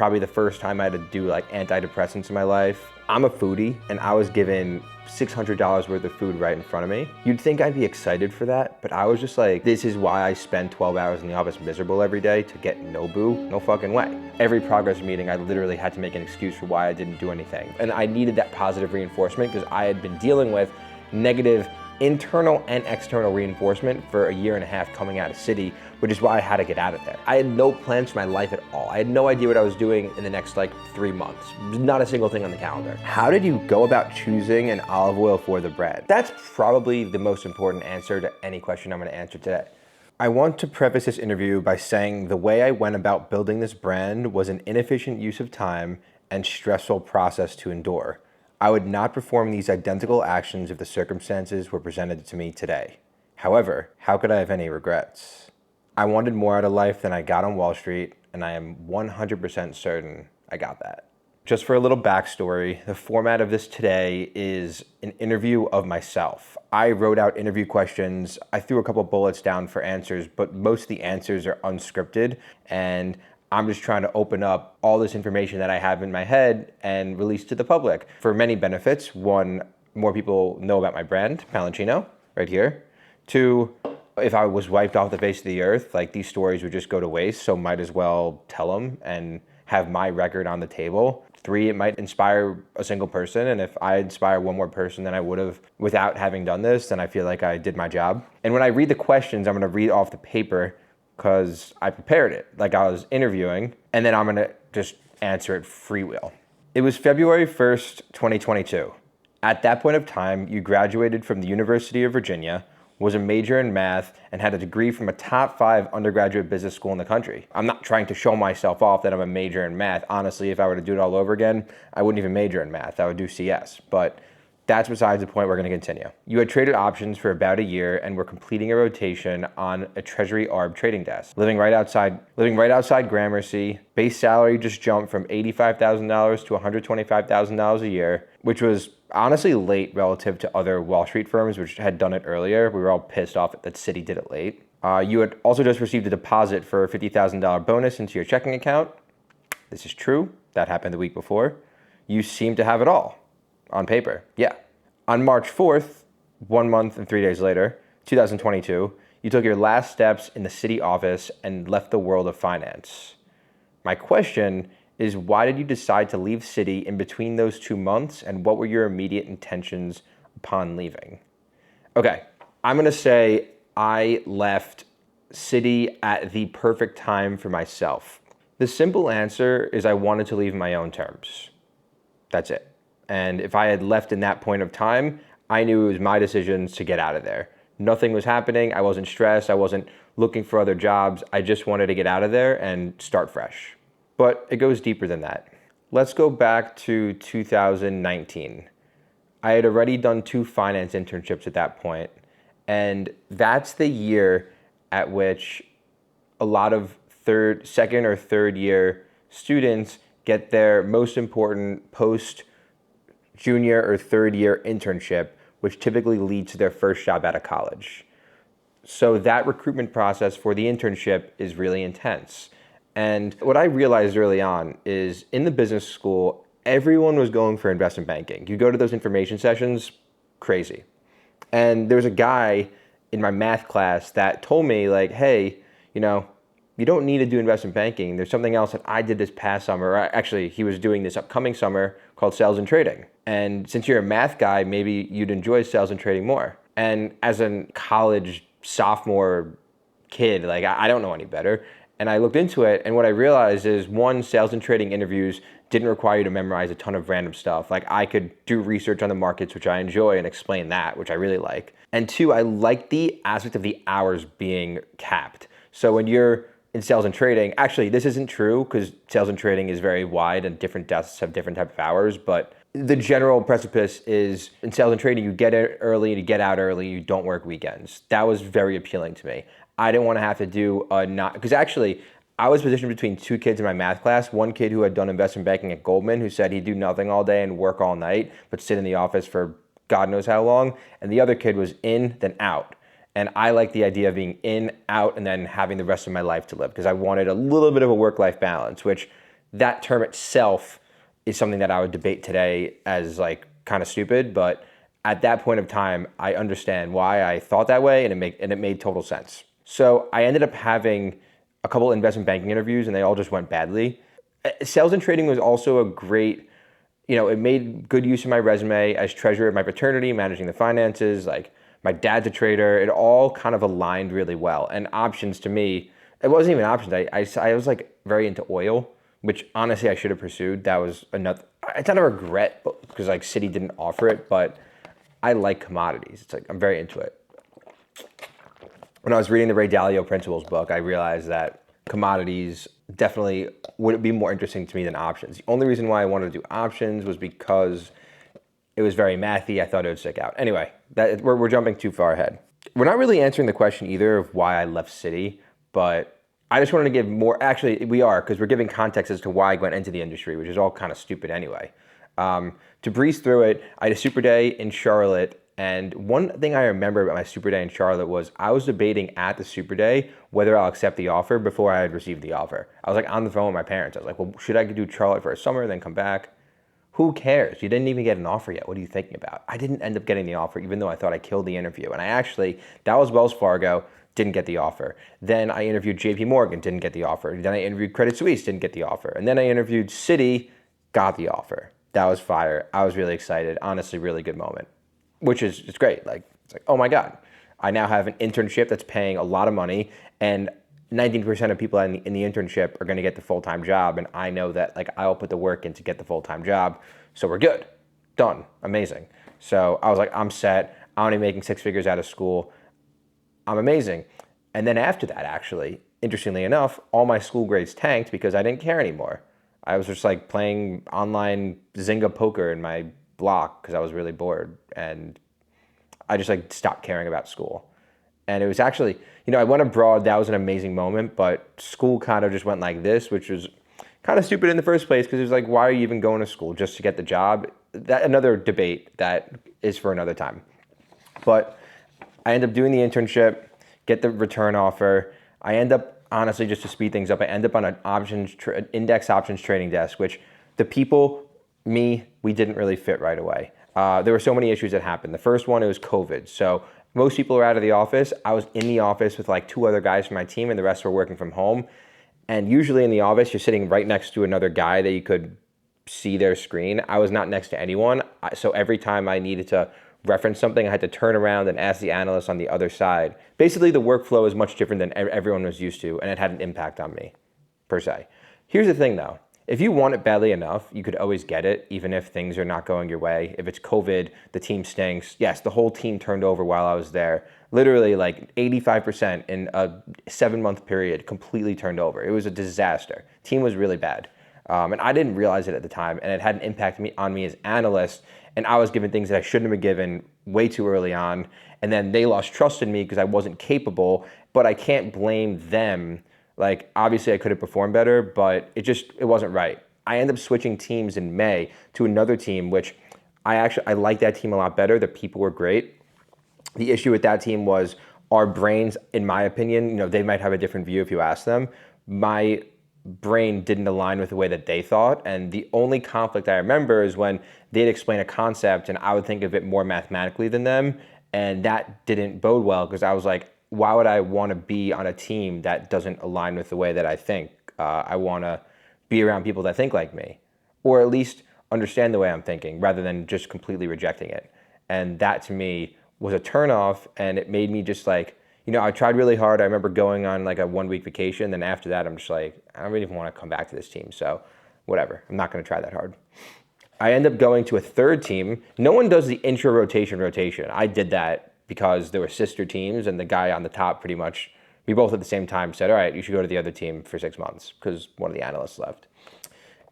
probably the first time I had to do like antidepressants in my life. I'm a foodie and I was given $600 worth of food right in front of me. You'd think I'd be excited for that, but I was just like, this is why I spend 12 hours in the office miserable every day to get Nobu? No fucking way. Every progress meeting, I literally had to make an excuse for why I didn't do anything. And I needed that positive reinforcement because I had been dealing with negative internal and external reinforcement for a year and a half coming out of Citi, which is why I had to get out of there. I had no plans for my life at all. I had no idea what I was doing in the next like 3 months. Not a single thing on the calendar. How did you go about choosing an olive oil for the brand? That's probably the most important answer to any question I'm gonna answer today. I want to preface this interview by saying the way I went about building this brand was an inefficient use of time and stressful process to endure. I would not perform these identical actions if the circumstances were presented to me today. However, how could I have any regrets? I wanted more out of life than I got on Wall Street, and I am 100% certain I got that. Just for a little backstory, the format of this today is an interview of myself. I wrote out interview questions. I threw a couple bullets down for answers, but most of the answers are unscripted, and I'm just trying to open up all this information that I have in my head and release to the public for many benefits. One, more people know about my brand, Palanchino, right here. Two, if I was wiped off the face of the earth, like these stories would just go to waste, so might as well tell them and have my record on the table. Three, it might inspire a single person, and if I inspire one more person than I would have without having done this, then I feel like I did my job. And when I read the questions, I'm gonna read off the paper because I prepared it like I was interviewing, and then I'm gonna just answer it freewheel. It was February 1st, 2022. At that point of time, you graduated from the University of Virginia, was a major in math, and had a degree from a top 5 undergraduate business school in the country. I'm not trying to show myself off that I'm a major in math. Honestly, if I were to do it all over again, I wouldn't even major in math. I would do CS, but that's besides the point. We're gonna continue. You had traded options for about a year and were completing a rotation on a Treasury ARB trading desk. Living right outside Gramercy. Base salary just jumped from $85,000 to $125,000 a year, which was honestly late relative to other Wall Street firms which had done it earlier. We were all pissed off that Citi did it late. You had also just received a deposit for a $50,000 bonus into your checking account. This is true. That happened the week before. You seem to have it all. On paper, yeah. On March 4th, 1 month and 3 days later, 2022, you took your last steps in the Citi office and left the world of finance. My question is, why did you decide to leave Citi in between those 2 months, and what were your immediate intentions upon leaving? Okay, I'm gonna say I left Citi at the perfect time for myself. The simple answer is I wanted to leave on my own terms. That's it. And if I had left in that point of time, I knew it was my decisions to get out of there. Nothing was happening. I wasn't stressed. I wasn't looking for other jobs. I just wanted to get out of there and start fresh. But it goes deeper than that. Let's go back to 2019. I had already done 2 finance internships at that point, and that's the year at which a lot of second or third year students get their most important post-junior or third year internship, which typically leads to their first job out of college. So that recruitment process for the internship is really intense. And what I realized early on is in the business school, everyone was going for investment banking. You go to those information sessions, crazy. And there was a guy in my math class that told me like, hey, you don't need to do investment banking. There's something else that I did this past summer. Actually, he was doing this upcoming summer called sales and trading. And since you're a math guy, maybe you'd enjoy sales and trading more. And as a college sophomore kid, like I don't know any better. And I looked into it, and what I realized is, one, sales and trading interviews didn't require you to memorize a ton of random stuff. Like I could do research on the markets, which I enjoy, and explain that, which I really like. And two, I like the aspect of the hours being capped. So when you're in sales and trading, actually this isn't true because sales and trading is very wide and different desks have different type of hours, but the general precipice is in sales and trading, you get in early, you get out early, you don't work weekends. That was very appealing to me. I didn't want to have to do because actually I was positioned between 2 kids in my math class. One kid who had done investment banking at Goldman, who said he'd do nothing all day and work all night, but sit in the office for God knows how long. And the other kid was in, then out. And I like the idea of being in, out, and then having the rest of my life to live because I wanted a little bit of a work-life balance, which that term itself is something that I would debate today as like kind of stupid, but at that point of time, I understand why I thought that way, and it made total sense. So I ended up having a couple investment banking interviews, and they all just went badly. Sales and trading was also a great, it made good use of my resume as treasurer of my fraternity, managing the finances. Like my dad's a trader. It all kind of aligned really well. And options to me, it wasn't even options. I was like very into oil, which honestly I should have pursued. That was another. It's not a regret because like Citi didn't offer it, but I like commodities. It's like I'm very into it. When I was reading the Ray Dalio Principles book, I realized that commodities definitely would be more interesting to me than options. The only reason why I wanted to do options was because it was very mathy. I thought it would stick out. Anyway, we're jumping too far ahead. We're not really answering the question either of why I left Citi, but I just wanted to give more. Actually, we are, because we're giving context as to why I went into the industry, which is all kind of stupid anyway. To breeze through it, I had a super day in Charlotte. And one thing I remember about my super day in Charlotte was I was debating at the super day whether I'll accept the offer before I had received the offer. I was like on the phone with my parents. I was like, well, should I do Charlotte for a summer, then come back? Who cares? You didn't even get an offer yet. What are you thinking about? I didn't end up getting the offer, even though I thought I killed the interview. And that was Wells Fargo, didn't get the offer. Then I interviewed JP Morgan, didn't get the offer. Then I interviewed Credit Suisse, didn't get the offer. And then I interviewed Citi, got the offer. That was fire. I was really excited. Honestly, really good moment. Which is it's great. Like it's like, oh my God, I now have an internship that's paying a lot of money, and 19% of people in the internship are going to get the full-time job, and I know that like I'll put the work in to get the full-time job, so we're good, done, amazing. So I was like, I'm set. I'm only making six figures out of school. I'm amazing. And then after that, actually, interestingly enough, all my school grades tanked because I didn't care anymore. I was just like playing online Zynga poker in my block because I was really bored, and I just like stopped caring about school. And it was actually, I went abroad. That was an amazing moment, but school kind of just went like this, which was kind of stupid in the first place because it was like, why are you even going to school just to get the job? That another debate that is for another time. But I end up doing the internship, get the return offer. I end up, honestly, just to speed things up, I end up on an index options trading desk, which the people, we didn't really fit right away. There were so many issues that happened. The first one, it was COVID. So most people were out of the office. I was in the office with like two other guys from my team, and the rest were working from home. And usually in the office, you're sitting right next to another guy that you could see their screen. I was not next to anyone. So every time I needed to reference something, I had to turn around and ask the analyst on the other side. Basically, the workflow is much different than everyone was used to, and it had an impact on me, per se. Here's the thing, though. If you want it badly enough, you could always get it, even if things are not going your way. If it's COVID, the team stinks. Yes, the whole team turned over while I was there. Literally like 85% in a 7-month period completely turned over. It was a disaster. Team was really bad. And I didn't realize it at the time, and it had an impact on me as analyst, and I was given things that I shouldn't have been given way too early on, and then they lost trust in me because I wasn't capable, but I can't blame them. Like, obviously I could have performed better, but it wasn't right. I ended up switching teams in May to another team, which I liked that team a lot better. The people were great. The issue with that team was our brains, in my opinion, they might have a different view if you ask them. My brain didn't align with the way that they thought. And the only conflict I remember is when they'd explain a concept and I would think of it more mathematically than them. And that didn't bode well because I was like, why would I want to be on a team that doesn't align with the way that I think? I want to be around people that think like me, or at least understand the way I'm thinking rather than just completely rejecting it. And that to me was a turnoff, and it made me just like, I tried really hard. I remember going on like a 1-week vacation. Then after that, I'm just like, I don't really even want to come back to this team. So whatever, I'm not going to try that hard. I end up going to a third team. No one does the intro rotation. I did that because there were sister teams, and the guy on the top pretty much, we both at the same time said, all right, you should go to the other team for 6 months because one of the analysts left.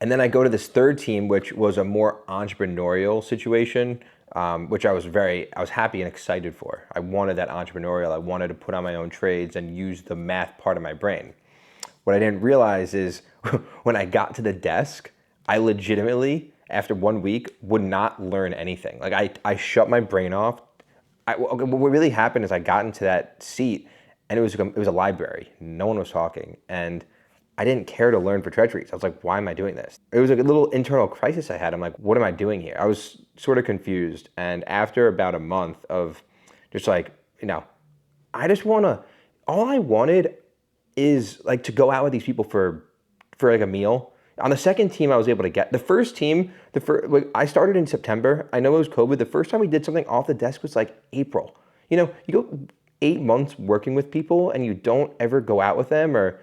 And then I go to this third team, which was a more entrepreneurial situation, which I was happy and excited for. I wanted that entrepreneurial. I wanted to put on my own trades and use the math part of my brain. What I didn't realize is when I got to the desk, I legitimately, after 1 week, would not learn anything. Like I shut my brain off. What really happened is I got into that seat, and it was a library. No one was talking, and I didn't care to learn for treasuries. I was like, why am I doing this? It was like a little internal crisis I had. I'm like, what am I doing here? I was sort of confused. And after about a month of just like, I just all I wanted is like to go out with these people for like a meal. On the second team, I was able to get the first team. I started in September. I know it was COVID. The first time we did something off the desk was like April. You go 8 months working with people and you don't ever go out with them or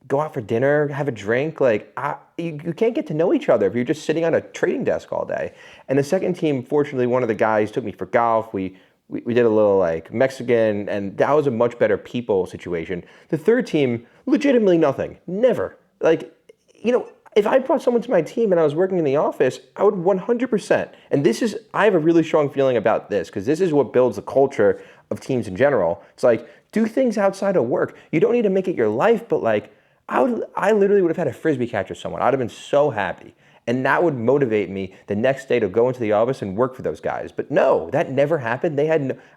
go out for dinner, have a drink. You can't get to know each other if you're just sitting on a trading desk all day. And the second team, fortunately, one of the guys took me for golf. We did a little like Mexican, and that was a much better people situation. The third team, legitimately nothing. Never. If I brought someone to my team and I was working in the office, I would 100%. And I have a really strong feeling about this because this is what builds the culture of teams in general. It's like, do things outside of work. You don't need to make it your life, but I literally would have had a Frisbee catch with someone. I'd have been so happy. And that would motivate me the next day to go into the office and work for those guys. But no, that never happened.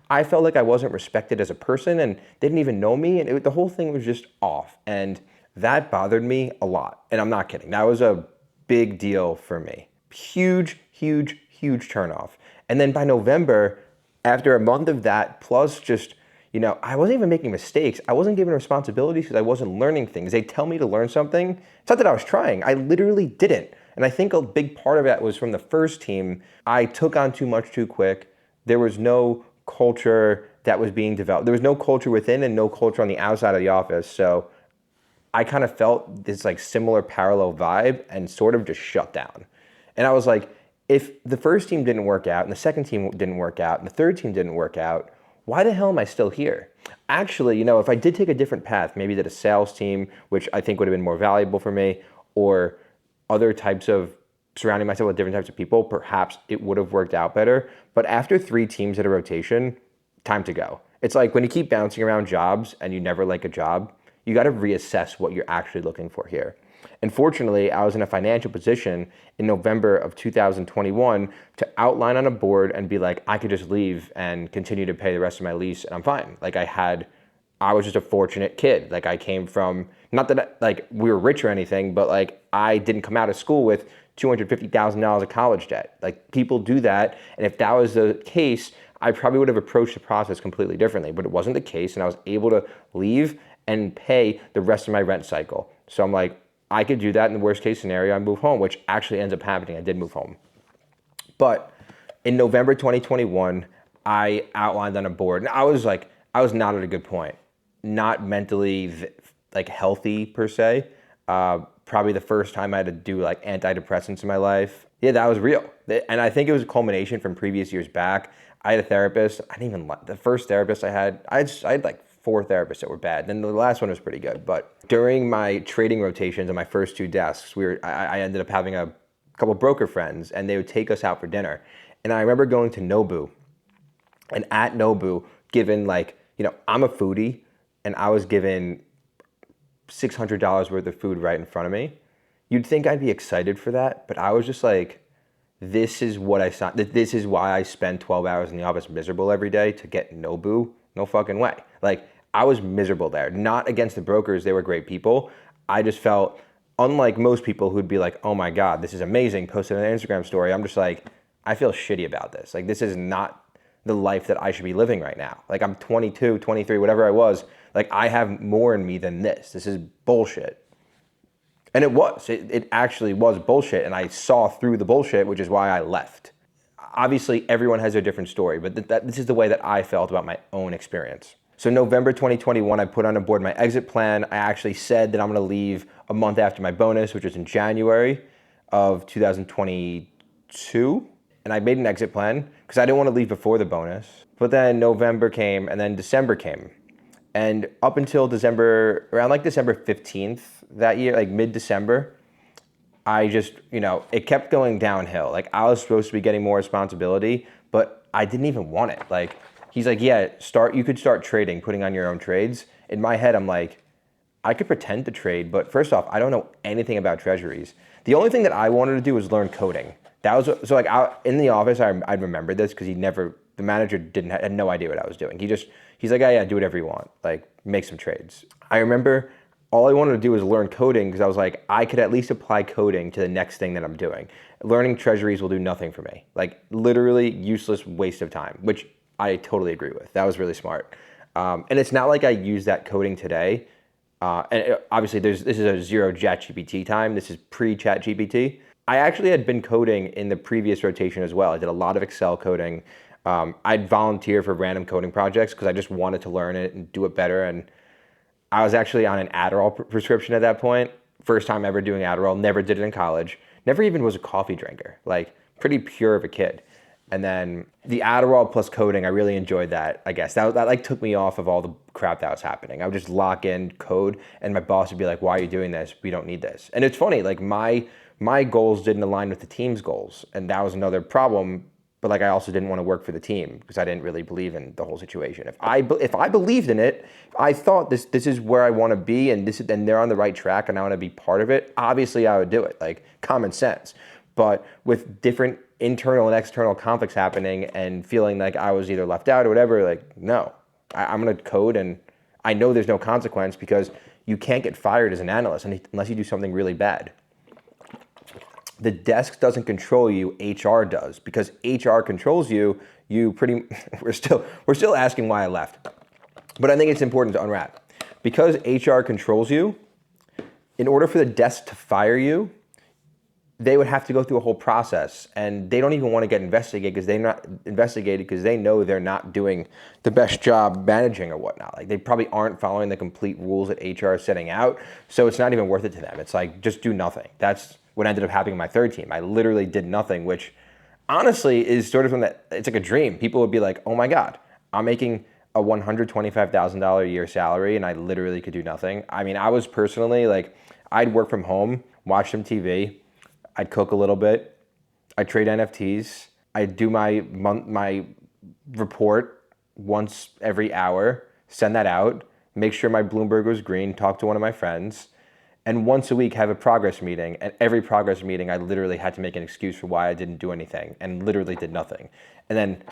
I felt like I wasn't respected as a person and they didn't even know me. And the whole thing was just off. And that bothered me a lot. And I'm not kidding. That was a big deal for me. Huge, huge, huge turnoff. And then by November, after a month of that, plus just, I wasn't even making mistakes. I wasn't given responsibilities because I wasn't learning things. They tell me to learn something. It's not that I was trying. I literally didn't. And I think a big part of that was from the first team. I took on too much too quick. There was no culture that was being developed. There was no culture within and no culture on the outside of the office. So I kind of felt this like similar parallel vibe and sort of just shut down. And I was like, if the first team didn't work out and the second team didn't work out and the third team didn't work out, why the hell am I still here? Actually, if I did take a different path, maybe did a sales team, which I think would have been more valuable for me, or other types of surrounding myself with different types of people, perhaps it would have worked out better. But after 3 teams at a rotation, time to go. It's like when you keep bouncing around jobs and you never like a job, you got to reassess what you're actually looking for here. And fortunately, I was in a financial position in November of 2021 to outline on a board and be like, I could just leave and continue to pay the rest of my lease and I'm fine. I was just a fortunate kid. I came from, not that we were rich or anything, but I didn't come out of school with $250,000 of college debt. People do that. And if that was the case, I probably would have approached the process completely differently, but it wasn't the case. And I was able to leave and pay the rest of my rent cycle. So I'm like, I could do that. In the worst case scenario, I move home, which actually ends up happening. I did move home. But in November 2021, I outlined on a board, and I was not at a good point, not mentally healthy per se. Probably the first time I had to do antidepressants in my life. Yeah, that was real. And I think it was a culmination from previous years back. I had a therapist. I didn't even like the first therapist I had. I had 4 therapists that were bad. Then the last one was pretty good. But during my trading rotations on my first 2 desks, I ended up having a couple broker friends, and they would take us out for dinner. And I remember going to Nobu, and at Nobu, given I'm a foodie, and I was given $600 worth of food right in front of me. You'd think I'd be excited for that, but I was just like, this is what I saw. This is why I spend 12 hours in the office miserable every day to get Nobu. No fucking way. I was miserable there. Not against the brokers. They were great people. I just felt, unlike most people who'd be like, oh my God, this is amazing, posted an Instagram story. I'm just like, I feel shitty about this. This is not the life that I should be living right now. I'm 22, 23, whatever I was. I have more in me than this. This is bullshit. And it was. It actually was bullshit. And I saw through the bullshit, which is why I left. Obviously, everyone has their different story, but this is the way that I felt about my own experience. So November 2021, I put on a board my exit plan. I actually said that I'm gonna leave a month after my bonus, which was in January of 2022. And I made an exit plan because I didn't want to leave before the bonus. But then November came and then December came. And up until December, around December 15th that year, mid-December, I just, it kept going downhill. I was supposed to be getting more responsibility, but I didn't even want it. He's like, yeah, you could start trading, putting on your own trades. In my head, I'm like, I could pretend to trade, but first off, I don't know anything about treasuries. The only thing that I wanted to do was learn coding. That was, so in the office, I remembered this because the manager had no idea what I was doing. He's like, oh yeah, do whatever you want. Make some trades. I remember all I wanted to do was learn coding because I was like, I could at least apply coding to the next thing that I'm doing. Learning treasuries will do nothing for me. Like literally useless waste of time, which I totally agree with. That was really smart. And it's not like I use that coding today. Obviously this is a zero ChatGPT time. This is pre-ChatGPT. I actually had been coding in the previous rotation as well. I did a lot of Excel coding. I'd volunteer for random coding projects because I just wanted to learn it and do it better. And I was actually on an Adderall prescription at that point. First time ever doing Adderall. Never did it in college. Never even was a coffee drinker. Like pretty pure of a kid. And then the Adderall plus coding, I really enjoyed that. I guess that like took me off of all the crap that was happening. I would just lock in code, and my boss would be like, "Why are you doing this? We don't need this." And it's funny, like my goals didn't align with the team's goals, and that was another problem. But like I also didn't want to work for the team because I didn't really believe in the whole situation. If I believed in it, I thought this is where I want to be, and they're on the right track, and I want to be part of it. Obviously, I would do it, like common sense. But with different internal and external conflicts happening, and feeling like I was either left out or whatever, like no, I'm gonna code, and I know there's no consequence because you can't get fired as an analyst unless you do something really bad. The desk doesn't control you, HR does. Because HR controls you, we're still asking why I left. But I think it's important to unwrap. Because HR controls you, in order for the desk to fire you, they would have to go through a whole process, and they don't even want to get investigated because they know they're not doing the best job managing or whatnot. Like they probably aren't following the complete rules that HR is setting out, so it's not even worth it to them. It's like, just do nothing. That's what ended up happening in my third team. I literally did nothing, which honestly is sort of it's like a dream. People would be like, oh my God, I'm making a $125,000 a year salary and I literally could do nothing. I mean, I was personally like, I'd work from home, watch some TV, I'd cook a little bit, I'd trade NFTs, I'd do my report once every hour, send that out, make sure my Bloomberg was green, talk to one of my friends, and once a week have a progress meeting. And every progress meeting, I literally had to make an excuse for why I didn't do anything and literally did nothing. And then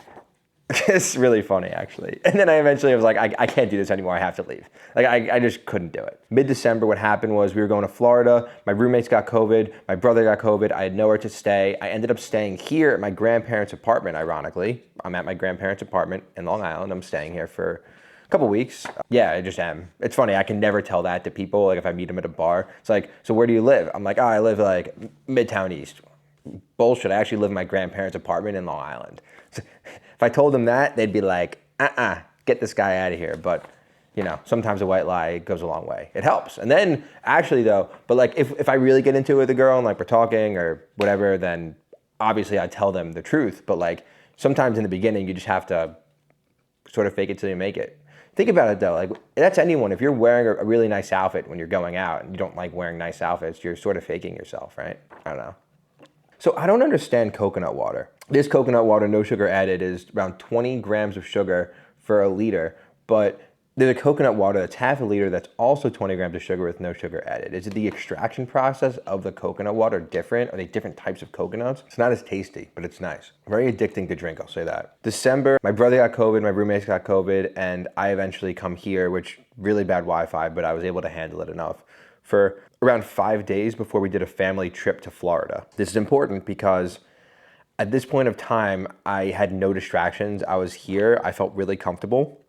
it's really funny, actually. And then I eventually was like, I can't do this anymore. I have to leave. Like, I just couldn't do it. Mid-December, what happened was we were going to Florida. My roommates got COVID. My brother got COVID. I had nowhere to stay. I ended up staying here at my grandparents' apartment, ironically. I'm at my grandparents' apartment in Long Island. I'm staying here for a couple weeks. Yeah, I just am. It's funny. I can never tell that to people. Like, if I meet them at a bar, it's like, so where do you live? I'm like, oh, I live like Midtown East. Bullshit. I actually live in my grandparents' apartment in Long Island. So, if I told them that, they'd be like, get this guy out of here. But, you know, sometimes a white lie goes a long way. It helps. And then, actually though, but like if I really get into it with a girl and like we're talking or whatever, then obviously I tell them the truth. But like sometimes in the beginning, you just have to sort of fake it till you make it. Think about it though, like that's anyone. If you're wearing a really nice outfit when you're going out and you don't like wearing nice outfits, you're sort of faking yourself, right? I don't know. So I don't understand coconut water. This coconut water, no sugar added, is around 20 grams of sugar for a liter, but there's a coconut water that's half a liter that's also 20 grams of sugar with no sugar added. Is it the extraction process of the coconut water different? Are they different types of coconuts? It's not as tasty, but it's nice. Very addicting to drink, I'll say that. December, my brother got COVID, my roommates got COVID, and I eventually come here, which really bad Wi-Fi, but I was able to handle it enough for around 5 days before we did a family trip to Florida. This is important because at this point of time, I had no distractions. I was here. I felt really comfortable.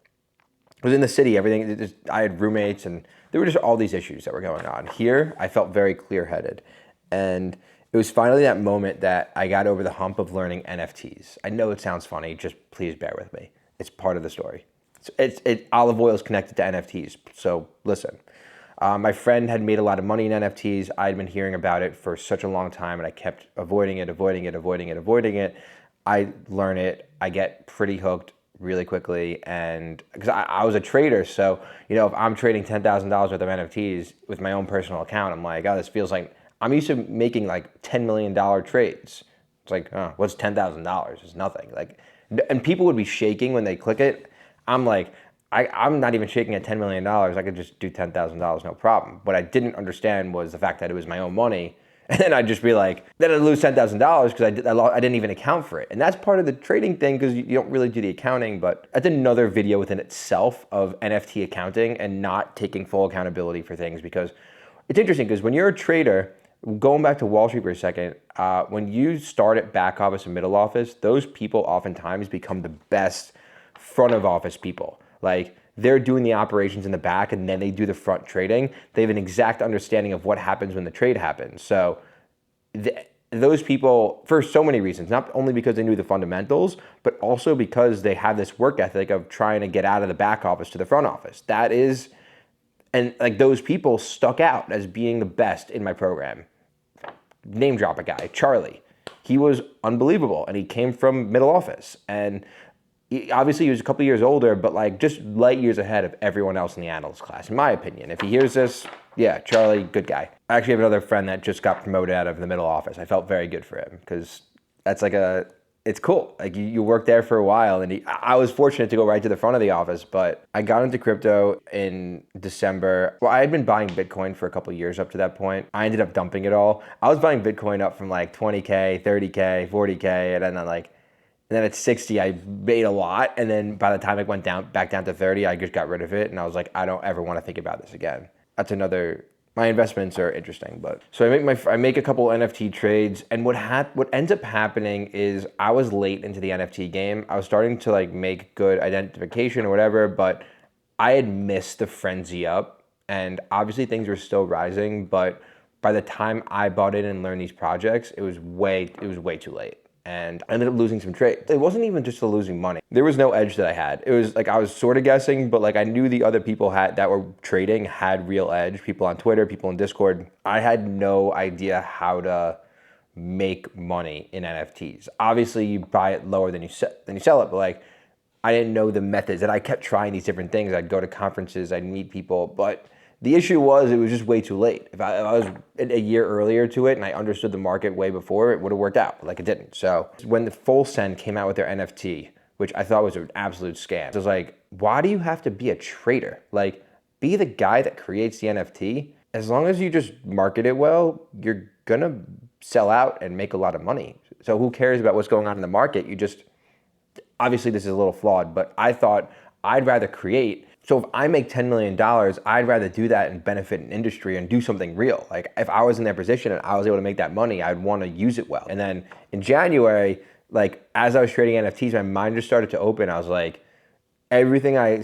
I was in the city. I had roommates, and there were just all these issues that were going on. Here, I felt very clear-headed. And it was finally that moment that I got over the hump of learning NFTs. I know it sounds funny. Just please bear with me. It's part of the story. Olive oil is connected to NFTs, so listen. My friend had made a lot of money in NFTs. I'd been hearing about it for such a long time, and I kept avoiding it. I learn it. I get pretty hooked really quickly, and because I was a trader, so you know, if I'm trading $10,000 worth of NFTs with my own personal account, I'm like, oh, this feels like I'm used to making like $10 million trades. It's like, oh, what's $10,000? It's nothing. Like, and people would be shaking when they click it. I'm like, I'm not even shaking at $10 million. I could just do $10,000, no problem. What I didn't understand was the fact that it was my own money And then I'd just be like, then I'd lose $10,000 because I didn't even account for it. And that's part of the trading thing because you don't really do the accounting, but that's another video within itself of NFT accounting and not taking full accountability for things, because it's interesting because when you're a trader, going back to Wall Street for a second, when you start at back office and middle office, those people oftentimes become the best front of office people. Like, they're doing the operations in the back and then they do the front trading. They have an exact understanding of what happens when the trade happens. So those people, for so many reasons, not only because they knew the fundamentals, but also because they have this work ethic of trying to get out of the back office to the front office. And like, those people stuck out as being the best in my program. Name drop a guy, Charlie. He was unbelievable and he came from middle office. And obviously he was a couple years older, but like just light years ahead of everyone else in the analyst class, in my opinion. If he hears this, yeah, Charlie, good guy. I actually have another friend that just got promoted out of the middle office. I felt very good for him because that's like it's cool. Like, you work there for a while, and I was fortunate to go right to the front of the office, but I got into crypto in December. Well, I had been buying Bitcoin for a couple of years up to that point. I ended up dumping it all. I was buying Bitcoin up from like 20K, 30K, 40K, and then at 60, I made a lot. And then by the time it went back down to 30, I just got rid of it. And I was like, I don't ever want to think about this again. My investments are interesting, but so I make a couple NFT trades, and what ends up happening is I was late into the NFT game. I was starting to like make good identification or whatever, but I had missed the frenzy up, and obviously things were still rising, but by the time I bought in and learned these projects, it was way too late. And I ended up losing some trades. It wasn't even just the losing money. There was no edge that I had. It was like I was sort of guessing, but like I knew the other people that were trading had real edge. People on Twitter, people in Discord. I had no idea how to make money in NFTs. Obviously, you buy it lower than you sell it, but like I didn't know the methods. And I kept trying these different things. I'd go to conferences, I'd meet people, but the issue was it was just way too late. If I was a year earlier to it and I understood the market way before, it would have worked out, but like it didn't. So when the Full Send came out with their NFT, which I thought was an absolute scam, I was like, why do you have to be a trader? Like, be the guy that creates the NFT. As long as you just market it well, you're gonna sell out and make a lot of money. So who cares about what's going on in the market? Obviously this is a little flawed, but I thought I'd rather create. So if I make $10 million, I'd rather do that and benefit an industry and do something real. Like, if I was in their position and I was able to make that money, I'd want to use it well. And then in January, like as I was trading NFTs, my mind just started to open. I was like, everything I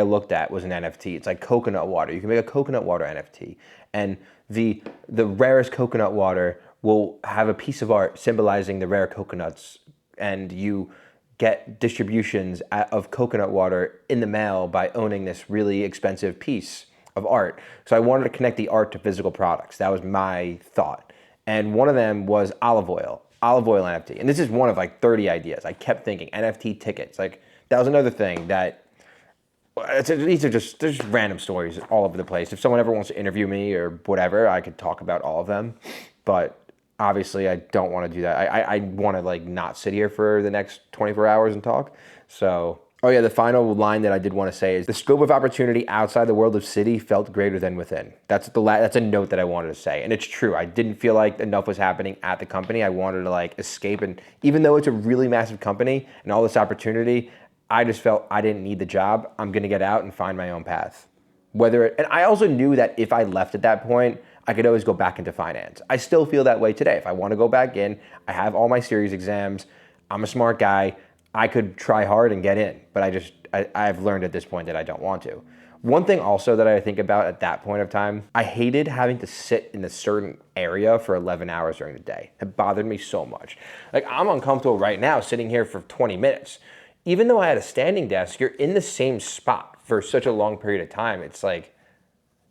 looked at was an NFT. It's like coconut water. You can make a coconut water NFT. And the rarest coconut water will have a piece of art symbolizing the rare coconuts, and you get distributions of coconut water in the mail by owning this really expensive piece of art. So I wanted to connect the art to physical products. That was my thought. And one of them was olive oil NFT. And this is one of like 30 ideas. I kept thinking NFT tickets. Like, that was another thing that, these are just random stories all over the place. If someone ever wants to interview me or whatever, I could talk about all of them. But obviously, I don't want to do that. I want to like not sit here for the next 24 hours and talk. So, oh yeah, the final line that I did want to say is the scope of opportunity outside the world of City felt greater than within. That's a note that I wanted to say, and it's true. I didn't feel like enough was happening at the company. I wanted to like escape, and even though it's a really massive company and all this opportunity, I just felt I didn't need the job. I'm gonna get out and find my own path. And I also knew that if I left at that point, I could always go back into finance. I still feel that way today. If I want to go back in, I have all my series exams. I'm a smart guy. I could try hard and get in, but I've learned at this point that I don't want to. One thing also that I think about at that point of time, I hated having to sit in a certain area for 11 hours during the day. It bothered me so much. Like, I'm uncomfortable right now sitting here for 20 minutes. Even though I had a standing desk, you're in the same spot for such a long period of time. It's like,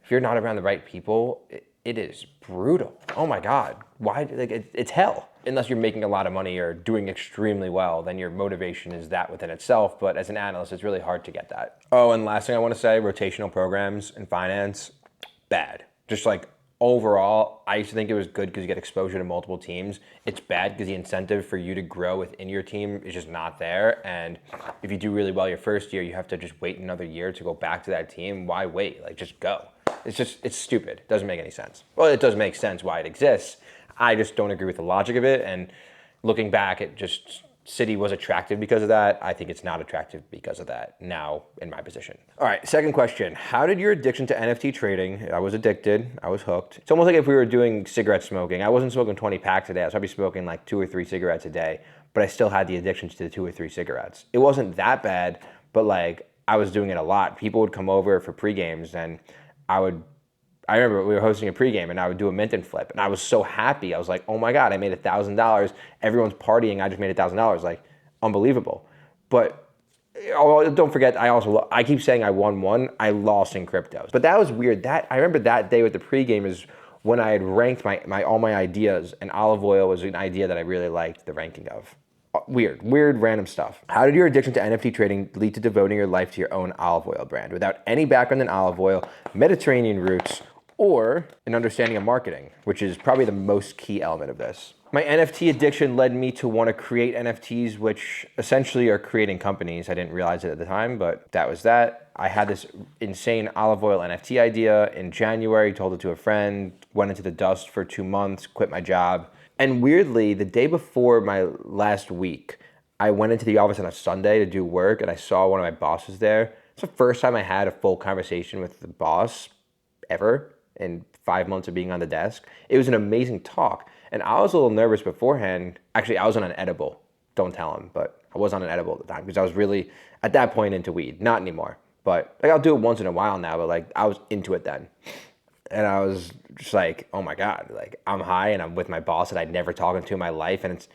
if you're not around the right people, it is brutal. Oh my God, why? Like, it's hell. Unless you're making a lot of money or doing extremely well, then your motivation is that within itself. But as an analyst, it's really hard to get that. Oh, and last thing I want to say, rotational programs in finance, bad. Just like overall, I used to think it was good because you get exposure to multiple teams. It's bad because the incentive for you to grow within your team is just not there. And if you do really well your first year, you have to just wait another year to go back to that team. Why wait? Like, just go. it's stupid. It doesn't make any sense. Well, it does make sense why it exists. I just don't agree with the logic of it. And looking back, City was attractive because of that. I think it's not attractive because of that now in my position. All right, second question. How did your addiction to NFT trading, I was addicted, I was hooked. It's almost like if we were doing cigarette smoking. I wasn't smoking 20 packs a day. I was probably smoking like 2 or 3 cigarettes a day, but I still had the addiction to the 2 or 3 cigarettes. It wasn't that bad, but like I was doing it a lot. People would come over for pre-games and I remember we were hosting a pregame and I would do a mint and flip and I was so happy. I was like, oh my God, I made $1,000. Everyone's partying. I just made $1,000. Like, unbelievable. But don't forget, I keep saying I won one. I lost in cryptos. But that was weird. I remember that day with the pregame is when I had ranked all my ideas, and olive oil was an idea that I really liked the ranking of. Weird, random stuff. How did your addiction to NFT trading lead to devoting your life to your own olive oil brand without any background in olive oil, Mediterranean roots, or an understanding of marketing, which is probably the most key element of this? My NFT addiction led me to want to create NFTs, which essentially are creating companies. I didn't realize it at the time, but that was that. I had this insane olive oil NFT idea in January, told it to a friend, went into the dust for 2 months, quit my job. And weirdly, the day before my last week, I went into the office on a Sunday to do work and I saw one of my bosses there. It's the first time I had a full conversation with the boss ever in 5 months of being on the desk. It was an amazing talk. And I was a little nervous beforehand. Actually, I was on an edible. Don't tell him, but I was on an edible at the time because I was really, at that point, into weed. Not anymore. But like I'll do it once in a while now, but like I was into it then. And I was just like, oh my God, like I'm high and I'm with my boss that I'd never talked to in my life. And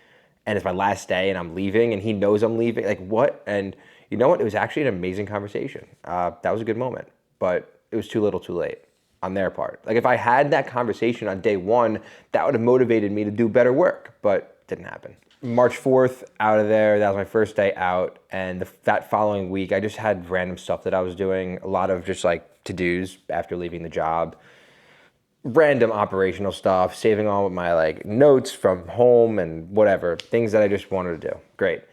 it's my last day and I'm leaving and he knows I'm leaving. Like what? And you know what? It was actually an amazing conversation. That was a good moment, but it was too little too late on their part. Like if I had that conversation on day one, that would have motivated me to do better work, but it didn't happen. March 4th, out of there, that was my first day out. And that following week, I just had random stuff that I was doing. A lot of just like to-dos after leaving the job. Random operational stuff, saving all of my like notes from home and whatever, things that I just wanted to do. Great.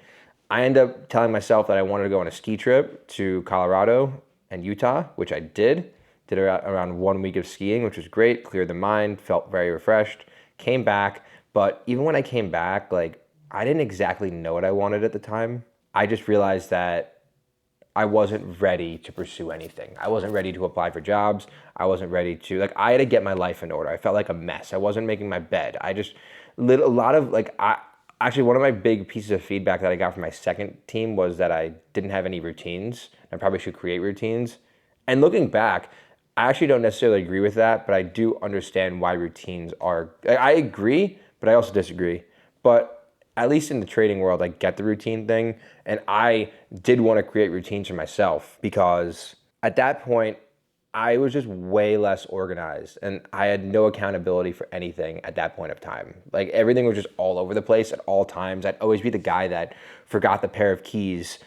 I ended up telling myself that I wanted to go on a ski trip to Colorado and Utah, which I did. Did around 1 week of skiing, which was great, cleared the mind, felt very refreshed, came back. But even when I came back, like I didn't exactly know what I wanted at the time. I just realized that I wasn't ready to pursue anything. I wasn't ready to apply for jobs. I wasn't ready to, like, I had to get my life in order. I felt like a mess. I wasn't making my bed. Actually, one of my big pieces of feedback that I got from my second team was that I didn't have any routines. I probably should create routines. And looking back, I actually don't necessarily agree with that, but I do understand why routines are, I agree, but I also disagree. But at least in the trading world, I get the routine thing. And I did want to create routines for myself because at that point, I was just way less organized and I had no accountability for anything at that point of time. Like everything was just all over the place at all times. I'd always be the guy that forgot the pair of keys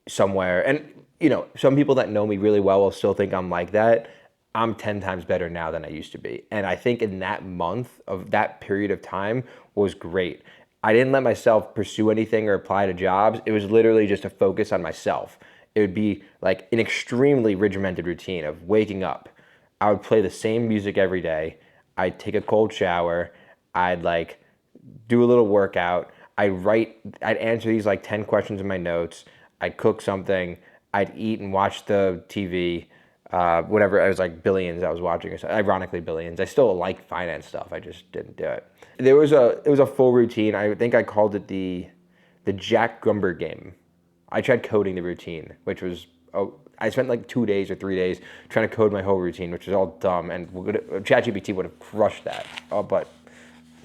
somewhere. And, you know, some people that know me really well will still think I'm like that. I'm 10 times better now than I used to be. And I think in that month of that period of time was great. I didn't let myself pursue anything or apply to jobs. It was literally just a focus on myself. It would be like an extremely regimented routine of waking up. I would play the same music every day. I'd take a cold shower. I'd like do a little workout. I'd answer these like 10 questions in my notes. I'd cook something. I'd eat and watch the TV. Whatever, it was like Billions I was watching, or something. Ironically Billions. I still like finance stuff, I just didn't do it. It was a full routine. I think I called it the Jack Grumber game. I tried coding the routine, which was, I spent like 2 days or 3 days trying to code my whole routine, which is all dumb, and ChatGPT would have crushed that, but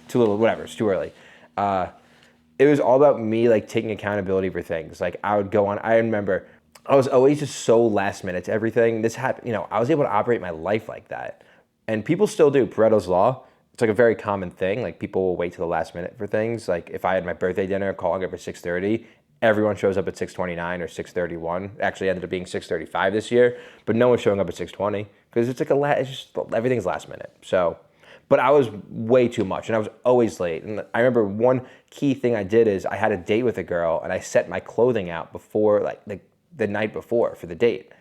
too little, whatever, it's too early. It was all about me like taking accountability for things. Like I remember I was always just so last minute to everything. This happened, you know, I was able to operate my life like that. And people still do. Pareto's Law, it's like a very common thing. Like people will wait till the last minute for things. Like if I had my birthday dinner calling up at 6:30, everyone shows up at 6:29 or 6:31. Actually ended up being 6:35 this year, but no one's showing up at 6:20 because it's like it's just everything's last minute. So, but I was way too much and I was always late. And I remember one key thing I did is I had a date with a girl and I set my clothing out before like the night before for the date.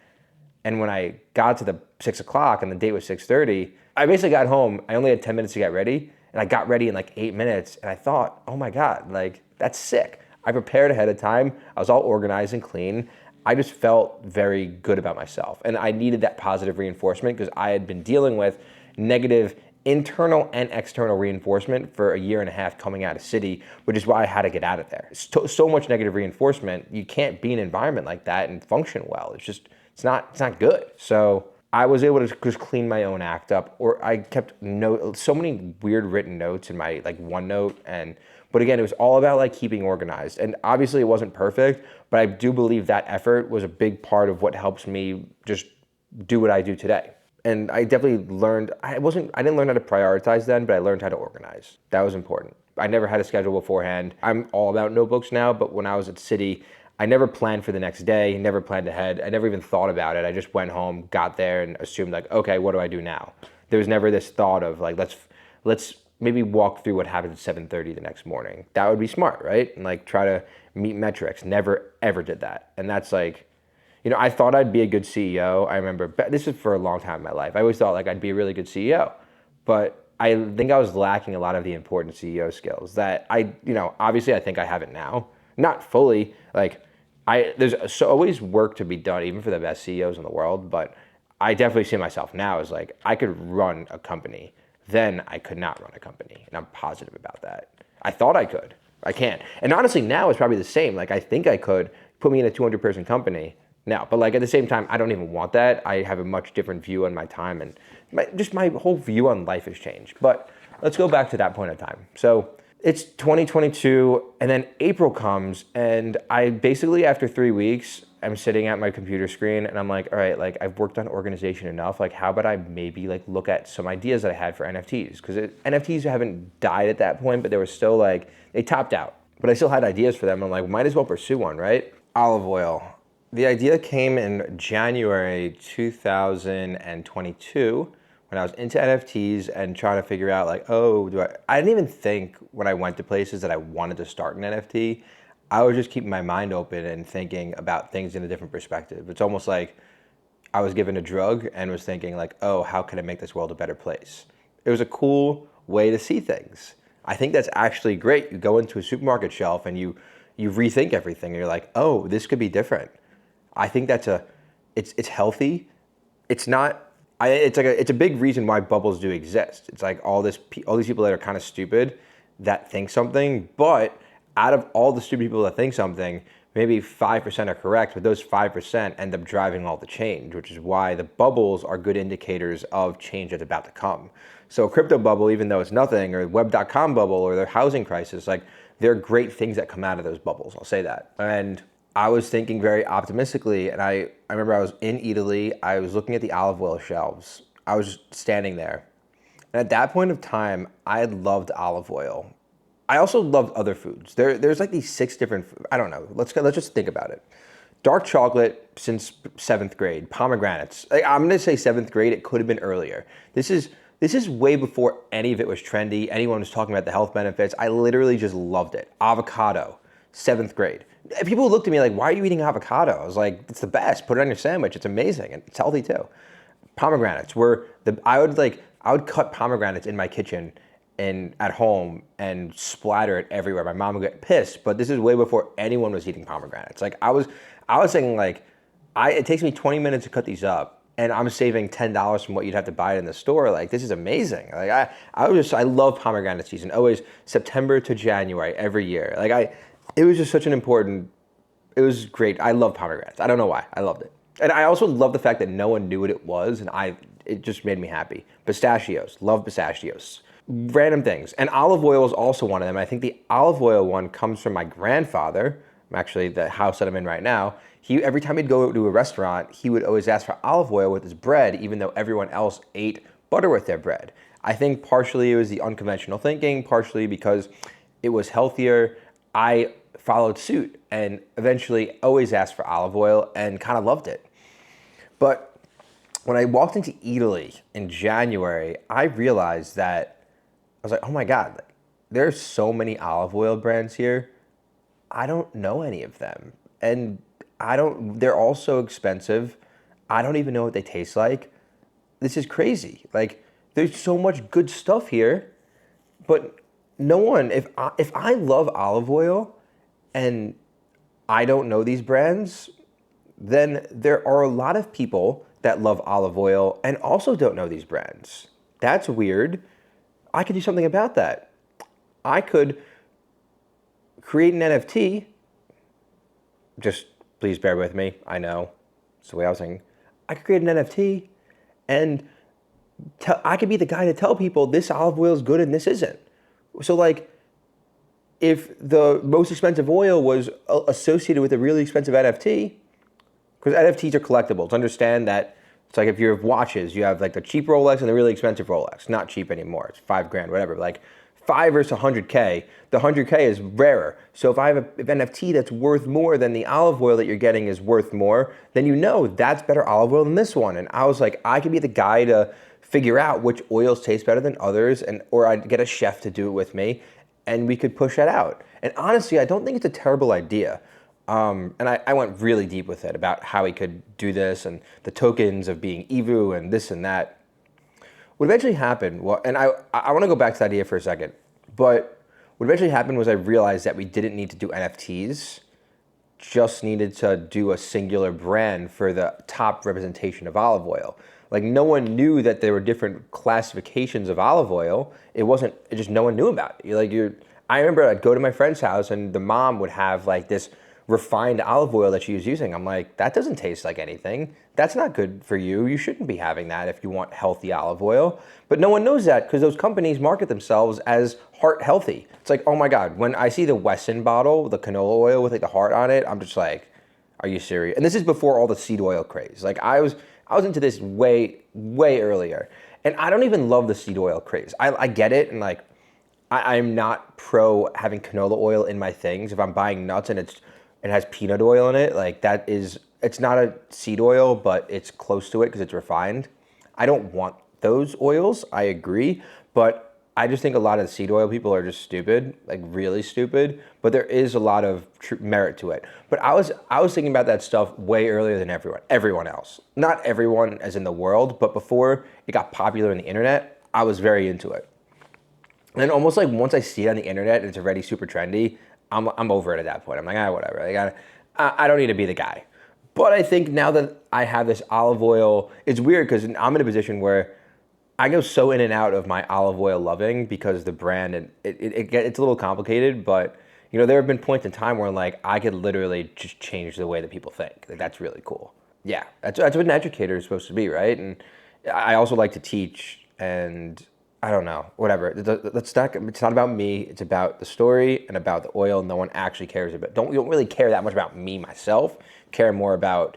And when I got to the 6 o'clock and the date was 6:30, I basically got home. I only had 10 minutes to get ready, and I got ready in like 8 minutes. And I thought, oh my God, like that's sick. I prepared ahead of time. I was all organized and clean. I just felt very good about myself. And I needed that positive reinforcement because I had been dealing with negative internal and external reinforcement for a year and a half coming out of city, which is why I had to get out of there. So much negative reinforcement, you can't be in an environment like that and function well. It's not good. So I was able to just clean my own act up, or I kept so many weird written notes in my like OneNote, but again, it was all about like keeping organized. And obviously it wasn't perfect, but I do believe that effort was a big part of what helps me just do what I do today. And I definitely learned, I didn't learn how to prioritize then, but I learned how to organize. That was important. I never had a schedule beforehand. I'm all about notebooks now, but when I was at City, I never planned for the next day, never planned ahead. I never even thought about it. I just went home, got there, and assumed like, okay, what do I do now? There was never this thought of like, let's maybe walk through what happened at 7:30 the next morning. That would be smart, right? And like try to meet metrics. Never ever did that. And that's like, I thought I'd be a good CEO. I remember, this is for a long time in my life. I always thought like I'd be a really good CEO, but I think I was lacking a lot of the important CEO skills that obviously I think I have it now. Not fully, like there's always work to be done, even for the best CEOs in the world, but I definitely see myself now as like, I could run a company, then I could not run a company. And I'm positive about that. I thought I could, I can't. And honestly, now it's probably the same. Like I think I could put me in a 200-person company now, but like at the same time, I don't even want that. I have a much different view on my time, and my whole view on life has changed. But let's go back to that point in time. So it's 2022, and then April comes, and I basically, after 3 weeks, I'm sitting at my computer screen, and I'm like, all right, like I've worked on organization enough. Like, how about I maybe like look at some ideas that I had for NFTs? Because NFTs haven't died at that point, but they were still like, they topped out. But I still had ideas for them. I'm like, might as well pursue one, right? Olive oil. The idea came in January 2022 when I was into NFTs and trying to figure out like, I didn't even think when I went to places that I wanted to start an NFT. I was just keeping my mind open and thinking about things in a different perspective. It's almost like I was given a drug and was thinking like, oh, how can I make this world a better place? It was a cool way to see things. I think that's actually great. You go into a supermarket shelf and you rethink everything, and you're like, oh, this could be different. I think it's healthy. It's not. It's a big reason why bubbles do exist. It's like all these people that are kind of stupid that think something, but out of all the stupid people that think something, maybe 5% are correct, but those 5% end up driving all the change, which is why the bubbles are good indicators of change that's about to come. So a crypto bubble, even though it's nothing, or web.com bubble, or the housing crisis, like there are great things that come out of those bubbles. I'll say that. And I was thinking very optimistically, and I remember I was in Italy, I was looking at the olive oil shelves. I was standing there. And at that point of time, I had loved olive oil. I also loved other foods. There's like these 6 different, I don't know, let's just think about it. Dark chocolate since 7th grade, pomegranates. I'm gonna say 7th grade, it could have been earlier. This is way before any of it was trendy. Anyone was talking about the health benefits. I literally just loved it. Avocado, 7th grade. People looked at me like, why are you eating avocado? I was like, it's the best. Put it on your sandwich. It's amazing. And it's healthy too. Pomegranates I would cut pomegranates in my kitchen and at home and splatter it everywhere. My mom would get pissed, but this is way before anyone was eating pomegranates. Like I was thinking like, it takes me 20 minutes to cut these up, and I'm saving $10 from what you'd have to buy it in the store. Like this is amazing. Like I love pomegranate season. Always September to January every year. It was just it was great. I love pomegranates. I don't know why. I loved it. And I also love the fact that no one knew what it was, and it just made me happy. Pistachios, love pistachios. Random things. And olive oil is also one of them. I think the olive oil one comes from my grandfather. Actually, the house that I'm in right now. Every time he'd go to a restaurant, he would always ask for olive oil with his bread, even though everyone else ate butter with their bread. I think partially it was the unconventional thinking, partially because it was healthier. I followed suit and eventually always asked for olive oil and kind of loved it. But when I walked into Italy in January, I realized that I was like, oh my God, there's so many olive oil brands here. I don't know any of them. And they're all so expensive. I don't even know what they taste like. This is crazy. Like, there's so much good stuff here, but no one, if I love olive oil and I don't know these brands, then there are a lot of people that love olive oil and also don't know these brands. That's weird. I could do something about that. I could create an NFT. Just please bear with me. I know it's the way I was saying. I could create an NFT and I could be the guy to tell people this olive oil is good and this isn't. So like, if the most expensive oil was associated with a really expensive NFT, because NFTs are collectibles. Understand that it's like if you have watches, you have like the cheap Rolex and the really expensive Rolex. Not cheap anymore. It's $5,000, whatever. Like 5 versus 100K. The 100K is rarer. So if I have an NFT that's worth more than the olive oil that you're getting is worth more, then you know that's better olive oil than this one. And I was like, I could be the guy to figure out which oils taste better than others, or I'd get a chef to do it with me, and we could push that out. And honestly, I don't think it's a terrible idea. And I went really deep with it about how he could do this and the tokens of being EVU and this and that. What eventually happened, well, and I want to go back to the idea for a second, but what eventually happened was I realized that we didn't need to do NFTs, just needed to do a singular brand for the top representation of olive oil. Like, no one knew that there were different classifications of olive oil. It just no one knew about it. I remember I'd go to my friend's house and the mom would have like this refined olive oil that she was using. I'm like, that doesn't taste like anything. That's not good for you. You shouldn't be having that if you want healthy olive oil. But no one knows that because those companies market themselves as heart healthy. It's like, oh my God, when I see the Wesson bottle, the canola oil with like the heart on it, I'm just like, are you serious? And this is before all the seed oil craze. Like I was into this way earlier. And I don't even love the seed oil craze. I get it, and like I'm not pro having canola oil in my things. If I'm buying nuts and it has peanut oil in it, like it's not a seed oil, but it's close to it because it's refined. I don't want those oils, I agree, but I just think a lot of the seed oil people are just stupid, like really stupid, but there is a lot of merit to it. But I was thinking about that stuff way earlier than everyone else. Not everyone as in the world, but before it got popular on the internet, I was very into it. And then almost like once I see it on the internet and it's already super trendy, I'm over it at that point. I'm like, whatever. Like, I don't need to be the guy. But I think now that I have this olive oil, it's weird because I'm in a position where I go so in and out of my olive oil loving because the brand, and it's a little complicated, but there have been points in time where like I could literally just change the way that people think. Like, that's really cool. Yeah, that's what an educator is supposed to be, right? And I also like to teach, and I don't know, whatever. It's not about me. It's about the story and about the oil. No one actually cares about. You don't really care that much about me myself. Care more about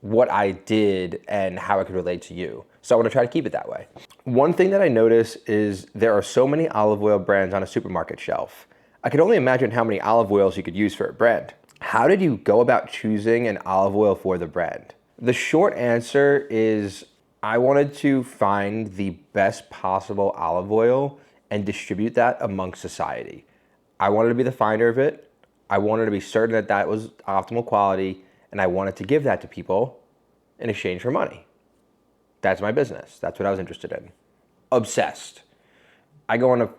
what I did and how it could relate to you. So I want to try to keep it that way. One thing that I notice is there are so many olive oil brands on a supermarket shelf. I could only imagine how many olive oils you could use for a brand. How did you go about choosing an olive oil for the brand? The short answer is I wanted to find the best possible olive oil and distribute that amongst society. I wanted to be the finder of it. I wanted to be certain that that was optimal quality, and I wanted to give that to people in exchange for money. That's my business. That's what I was interested in. Obsessed. I go on a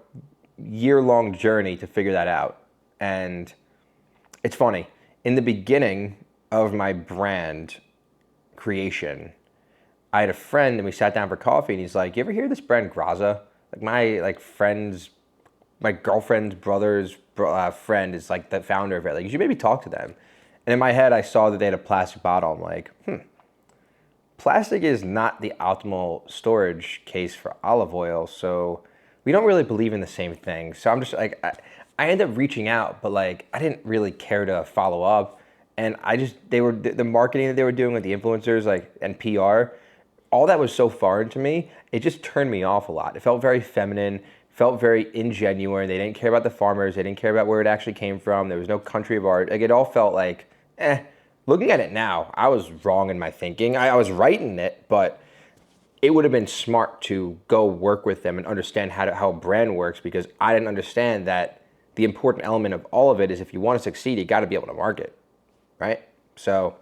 year-long journey to figure that out. And it's funny. In the beginning of my brand creation, I had a friend and we sat down for coffee and he's like, you ever hear this brand Graza? Like my girlfriend's brother's friend is like the founder of it. Like, you should maybe talk to them. And in my head, I saw that they had a plastic bottle. I'm like, plastic is not the optimal storage case for olive oil. So we don't really believe in the same thing. So I'm just like, I ended up reaching out, but like, I didn't really care to follow up. And the marketing that they were doing with the influencers, like, and PR, all that was so foreign to me, it just turned me off a lot. It felt very feminine, felt very ingenuine. They didn't care about the farmers. They didn't care about where it actually came from. There was no country of art. Like, it all felt like, Looking at it now, I was wrong in my thinking. I was right in it, but it would have been smart to go work with them and understand how a brand works, because I didn't understand that the important element of all of it is if you want to succeed, you got to be able to market, right? So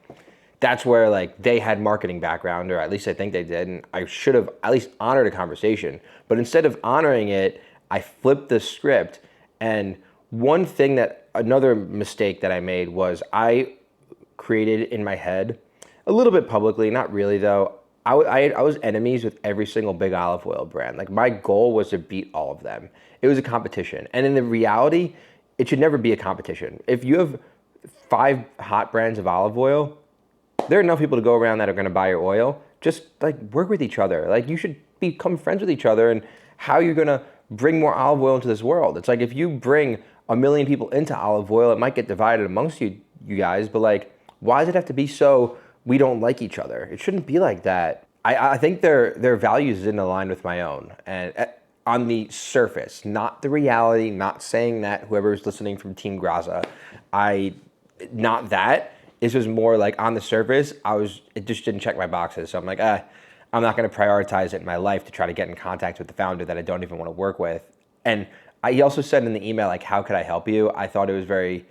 that's where like they had marketing background, or at least I think they did, and I should have at least honored a conversation. But instead of honoring it, I flipped the script. And another mistake that I made was I created in my head, a little bit publicly, not really though. I was enemies with every single big olive oil brand. Like my goal was to beat all of them. It was a competition. And in the reality, it should never be a competition. If you have 5 hot brands of olive oil, there are enough people to go around that are gonna buy your oil. Just like work with each other. Like you should become friends with each other, and how you're gonna bring more olive oil into this world. It's like if you bring 1 million people into olive oil, it might get divided amongst you guys, but like, why does it have to be so we don't like each other? It shouldn't be like that. I think their values didn't align with my own, and on the surface, not the reality, not saying that whoever's listening from Team Graza, not that. This was more like on the surface, it just didn't check my boxes. So I'm like, I'm not gonna prioritize it in my life to try to get in contact with the founder that I don't even wanna work with. And he also said in the email, like, how could I help you? I thought it was very,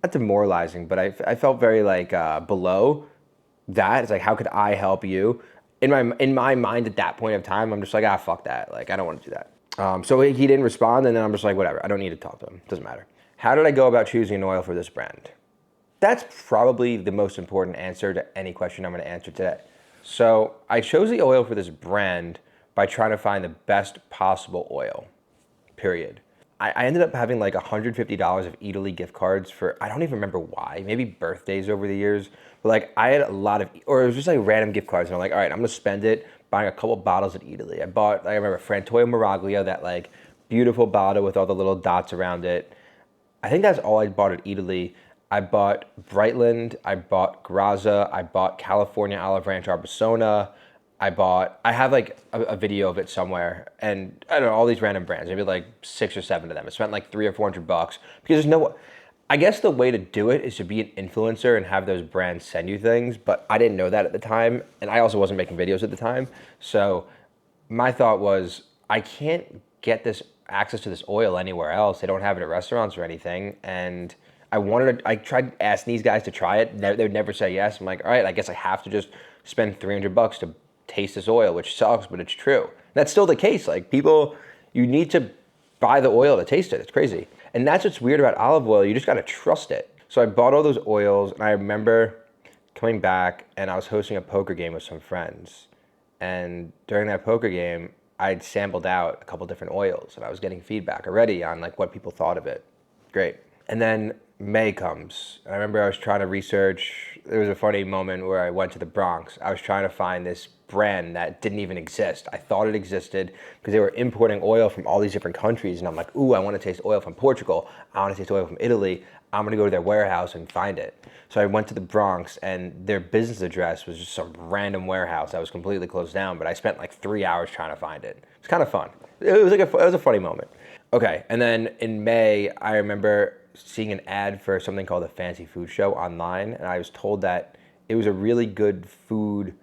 not demoralizing, but I felt very like below that. It's like, how could I help you? In my mind at that point of time, I'm just like, fuck that. Like, I don't want to do that. So he didn't respond, and then I'm just like, whatever. I don't need to talk to him. Doesn't matter. How did I go about choosing an oil for this brand? That's probably the most important answer to any question I'm going to answer today. So I chose the oil for this brand by trying to find the best possible oil, period. I ended up having like $150 of Eataly gift cards for, I don't even remember why, maybe birthdays over the years. But like I had a lot of, or it was just like random gift cards. And I'm like, all right, I'm gonna spend it buying a couple bottles at Eataly. I remember Frantoio Miraglia, that like beautiful bottle with all the little dots around it. I think that's all I bought at Eataly. I bought Brightland, I bought Graza, I bought California Olive Ranch Arbosona. I have like a video of it somewhere, and I don't know, all these random brands, maybe like 6 or 7 of them. I spent like $300 or $400 because I guess the way to do it is to be an influencer and have those brands send you things, but I didn't know that at the time, and I also wasn't making videos at the time. So my thought was, I can't get this access to this oil anywhere else. They don't have it at restaurants or anything, and I tried asking these guys to try it. They would never say yes. I'm like, all right, I guess I have to just spend $300 to taste this oil, which sucks, but it's true. That's still the case. Like people, you need to buy the oil to taste it. It's crazy. And that's what's weird about olive oil. You just got to trust it. So I bought all those oils, and I remember coming back, and I was hosting a poker game with some friends. And during that poker game, I'd sampled out a couple different oils, and I was getting feedback already on like what people thought of it. Great. And then May comes. I remember I was trying to research. There was a funny moment where I went to the Bronx. I was trying to find this brand that didn't even exist. I thought it existed because they were importing oil from all these different countries. And I'm like, ooh, I want to taste oil from Portugal. I want to taste oil from Italy. I'm going to go to their warehouse and find it. So I went to the Bronx, and their business address was just some random warehouse that was completely closed down. But I spent like 3 hours trying to find it. It's kind of fun. It was a funny moment. Okay, and then in May, I remember seeing an ad for something called the Fancy Food Show online, and I was told that it was a really good food.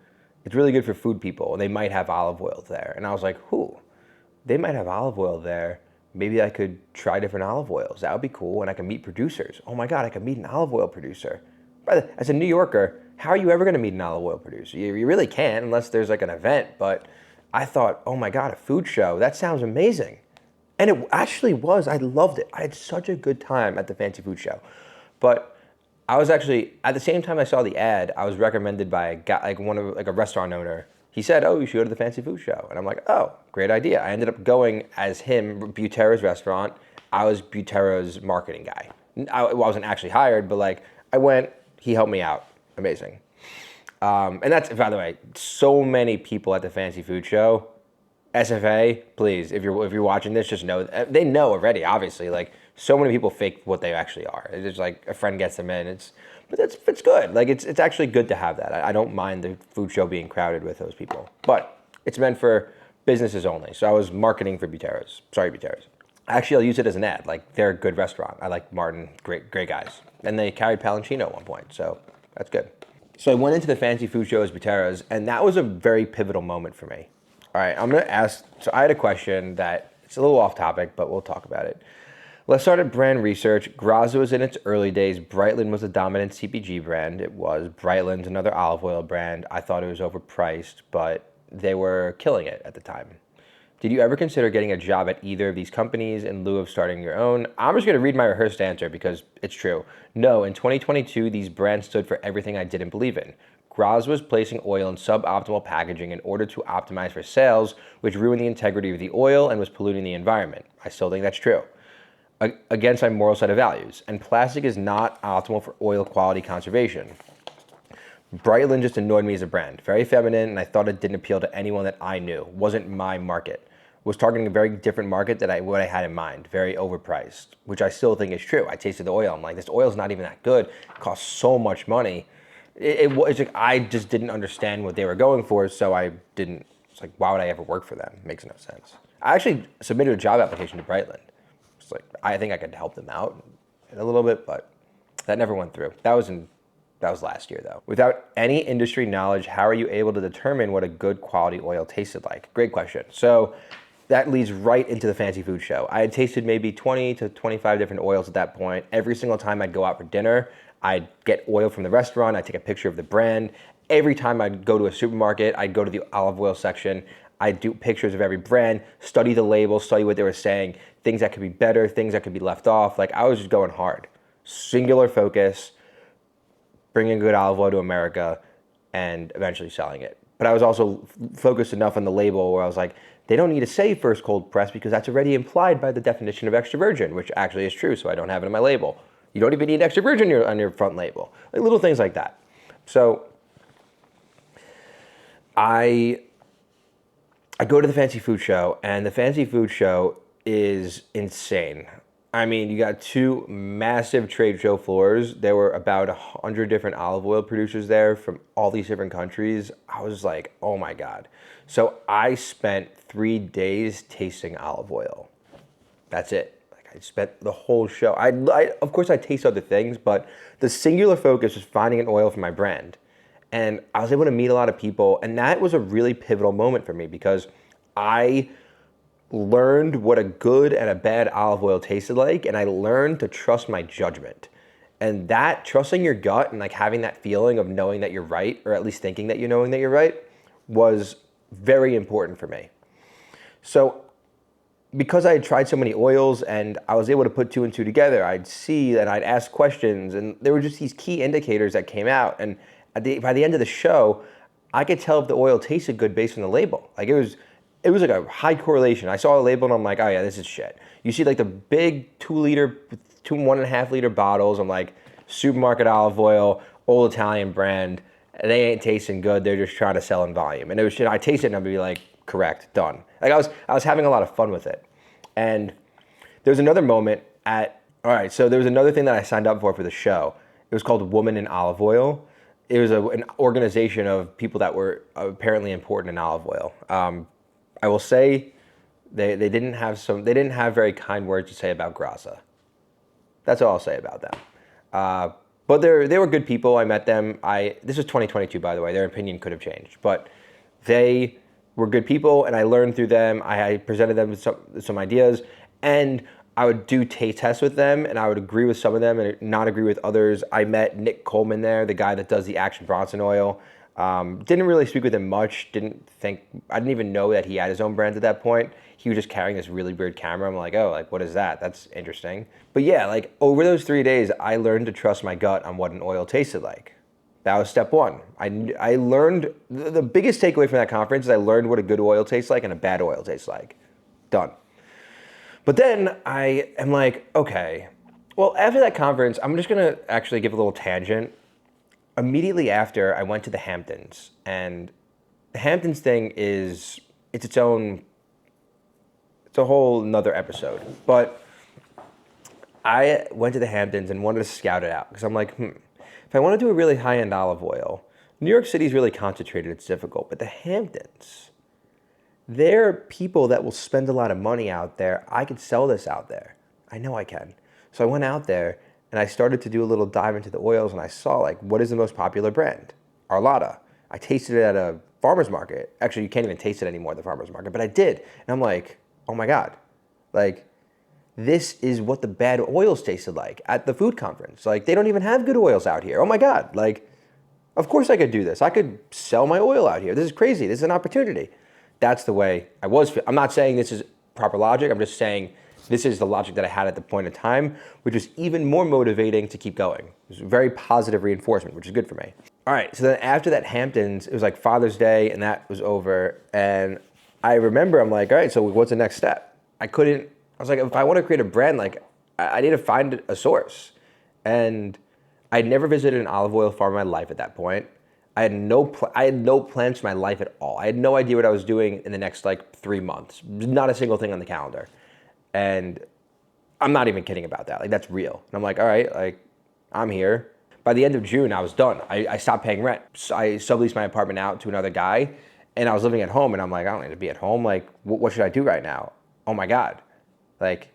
It's really good for food people, and they might have olive oil there. And I was like, they might have olive oil there. Maybe I could try different olive oils. That would be cool, and I can meet producers. Oh my God, I could meet an olive oil producer. As a New Yorker, how are you ever gonna meet an olive oil producer? You really can't unless there's like an event, but I thought, oh my God, a food show, that sounds amazing. And it actually was. I loved it. I had such a good time at the Fancy Food Show. But I was actually, at the same time I saw the ad, I was recommended by a guy, like a restaurant owner. He said, oh, you should go to the Fancy Food Show. And I'm like, oh, great idea. I ended up going as him, Butero's restaurant. I was Butero's marketing guy. I wasn't actually hired, but like I went, he helped me out. Amazing. And that's, by the way, so many people at the Fancy Food Show. SFA, please, if you're watching this, just know they know already. Obviously, like so many people fake what they actually are. It's just like a friend gets them in. It's good. Like it's actually good to have that. I don't mind the food show being crowded with those people, but it's meant for businesses only. So I was marketing for Butero's. Sorry, Butero's. Actually, I'll use it as an ad. Like they're a good restaurant. I like Martin, great guys, and they carried Palanchino at one point, so that's good. So I went into the Fancy Food Show as Butero's, and that was a very pivotal moment for me. All right, I'm gonna ask, so I had a question that, it's a little off topic, but we'll talk about it. Let's start at brand research. Graza was in its early days. Brightland was the dominant CPG brand. It was. Brightland's another olive oil brand. I thought it was overpriced, but they were killing it at the time. Did you ever consider getting a job at either of these companies in lieu of starting your own? I'm just going to read my rehearsed answer because it's true. No, in 2022, these brands stood for everything I didn't believe in. Graza was placing oil in suboptimal packaging in order to optimize for sales, which ruined the integrity of the oil and was polluting the environment. I still think that's true. Against my moral set of values. And plastic is not optimal for oil quality conservation. Brightland just annoyed me as a brand. Very feminine, and I thought it didn't appeal to anyone that I knew. Wasn't my market. Was targeting a very different market than what I had in mind. Very overpriced, which I still think is true. I tasted the oil. I'm like, this oil's not even that good. It costs so much money. It's like I just didn't understand what they were going for, so I didn't. It's like, why would I ever work for them? It makes no sense. I actually submitted a job application to Brightland. It's like, I think I could help them out a little bit, but that never went through. That was last year though. Without any industry knowledge, how are you able to determine what a good quality oil tasted like? Great question. So that leads right into the fancy food show. I had tasted maybe 20 to 25 different oils at that point. Every single time I'd go out for dinner, I'd get oil from the restaurant, I'd take a picture of the brand. Every time I'd go to a supermarket, I'd go to the olive oil section, I'd do pictures of every brand, study the label, study what they were saying, things that could be better, things that could be left off. Like I was just going hard. Singular focus, bringing good olive oil to America, and eventually selling it. But I was also focused enough on the label where I was like, they don't need to say first cold press because that's already implied by the definition of extra virgin, which actually is true, so I don't have it in my label. You don't even need extra virgin on your front label. Like little things like that. So I go to the fancy food show, and the fancy food show is insane. I mean, you got two massive trade show floors. There were about 100 different olive oil producers there from all these different countries. I was like, oh my God. So I spent 3 days tasting olive oil. That's it. Like I spent the whole show. Of course, I taste other things, but the singular focus was finding an oil for my brand. And I was able to meet a lot of people, and that was a really pivotal moment for me because I learned what a good and a bad olive oil tasted like, and I learned to trust my judgment. And that trusting your gut and like having that feeling of knowing that you're right, or at least thinking that you're knowing that you're right, was very important for me. So because I had tried so many oils and I was able to put two and two together, I'd see and I'd ask questions, and there were just these key indicators that came out. And by the end of the show, I could tell if the oil tasted good based on the label. Like it was like a high correlation. I saw a label and I'm like, oh yeah, this is shit. You see like the big 1.5 liter bottles. I'm like, supermarket olive oil, old Italian brand. They ain't tasting good. They're just trying to sell in volume. And it was shit. I taste it and I'd be like, correct, done. Like I was having a lot of fun with it. And there was another moment so there was another thing that I signed up for the show. It was called Woman in Olive Oil. It was an organization of people that were apparently important in olive oil. I will say they didn't have very kind words to say about Graza. That's all I'll say about them. But they were good people. I met them. This was 2022, by the way. Their opinion could have changed, but they were good people, and I learned through them. I presented them with some ideas, and I would do taste tests with them, and I would agree with some of them and not agree with others. I met Nick Coleman there, the guy that does the Action Bronson oil. Didn't really speak with him much. I didn't even know that he had his own brand at that point. He was just carrying this really weird camera. I'm like, oh, like what is that? That's interesting. But yeah, like over those 3 days, I learned to trust my gut on what an oil tasted like. That was step one. I learned, the biggest takeaway from that conference is I learned what a good oil tastes like and a bad oil tastes like. Done. But then I am like, okay, well, after that conference, I'm just gonna actually give a little tangent. Immediately after, I went to the Hamptons, and the Hamptons thing it's a whole nother episode. But I went to the Hamptons and wanted to scout it out because I'm like, if I want to do a really high-end olive oil, New York City's really concentrated, it's difficult, but the Hamptons, they're people that will spend a lot of money out there. I could sell this out there. I know I can. So I went out there and I started to do a little dive into the oils, and I saw like, what is the most popular brand? Arlada. I tasted it at a farmer's market. Actually, you can't even taste it anymore at the farmer's market, but I did. And I'm like, oh my God. Like, this is what the bad oils tasted like at the food conference. Like, they don't even have good oils out here. Oh my God, like, of course I could do this. I could sell my oil out here. This is crazy. This is an opportunity. That's the way I was. I'm not saying this is proper logic. I'm just saying this is the logic that I had at the point in time, which was even more motivating to keep going. It was very positive reinforcement, which is good for me. All right, so then after that Hamptons, it was like Father's Day, and that was over. And I remember I'm like, all right, so what's the next step? I was like, if I want to create a brand, like I need to find a source. And I'd never visited an olive oil farm in my life at that point. I had no plans for my life at all. I had no idea what I was doing in the next like 3 months. Not a single thing on the calendar. And I'm not even kidding about that. Like, that's real. And I'm like, all right, like, I'm here. By the end of June, I was done. I stopped paying rent. So I subleased my apartment out to another guy, and I was living at home, and I'm like, I don't need to be at home. Like, what should I do right now? Oh my God. Like,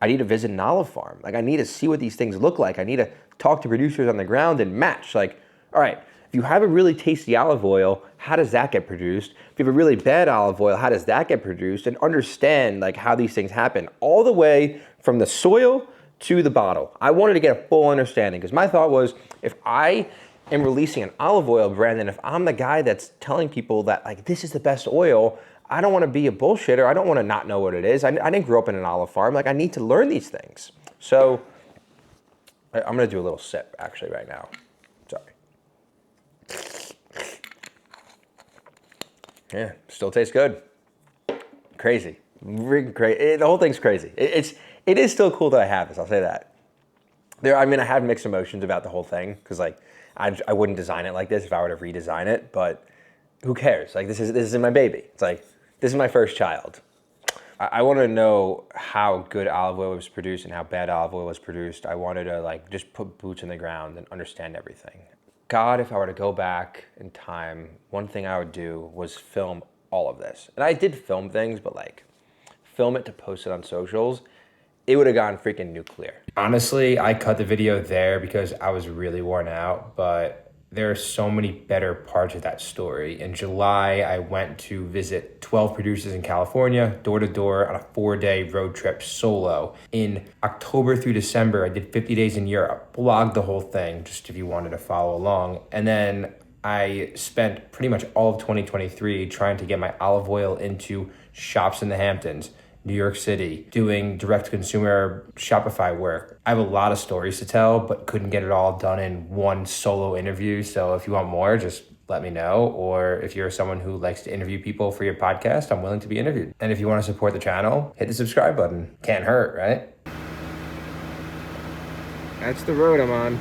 I need to visit an olive farm. Like, I need to see what these things look like. I need to talk to producers on the ground and match. Like, all right, if you have a really tasty olive oil, how does that get produced? If you have a really bad olive oil, how does that get produced? And understand like how these things happen all the way from the soil to the bottle. I wanted to get a full understanding because my thought was, if I am releasing an olive oil brand, and if I'm the guy that's telling people that like this is the best oil, I don't want to be a bullshitter. I don't want to not know what it is. I didn't grow up in an olive farm. Like, I need to learn these things. So I'm going to do a little sip actually right now. Sorry. Yeah, still tastes good. Crazy. Crazy. The whole thing's crazy. It is still cool that I have this, I'll say that. I have mixed emotions about the whole thing, because like I wouldn't design it like this if I were to redesign it, but who cares? Like, this is my baby. It's like, this is my first child. I want to know how good olive oil was produced and how bad olive oil was produced. I wanted to like just put boots in the ground and understand everything. God, if I were to go back in time, one thing I would do was film all of this. And I did film things, but like film it to post it on socials, it would have gone freaking nuclear. Honestly, I cut the video there because I was really worn out, but there are so many better parts of that story. In July, I went to visit 12 producers in California, door to door on a 4-day road trip solo. In October through December, I did 50 days in Europe, blogged the whole thing, just if you wanted to follow along. And then I spent pretty much all of 2023 trying to get my olive oil into shops in the Hamptons, New York City, doing direct-to-consumer Shopify work. I have a lot of stories to tell, but couldn't get it all done in one solo interview. So if you want more, just let me know. Or if you're someone who likes to interview people for your podcast, I'm willing to be interviewed. And if you want to support the channel, hit the subscribe button. Can't hurt, right? That's the road I'm on.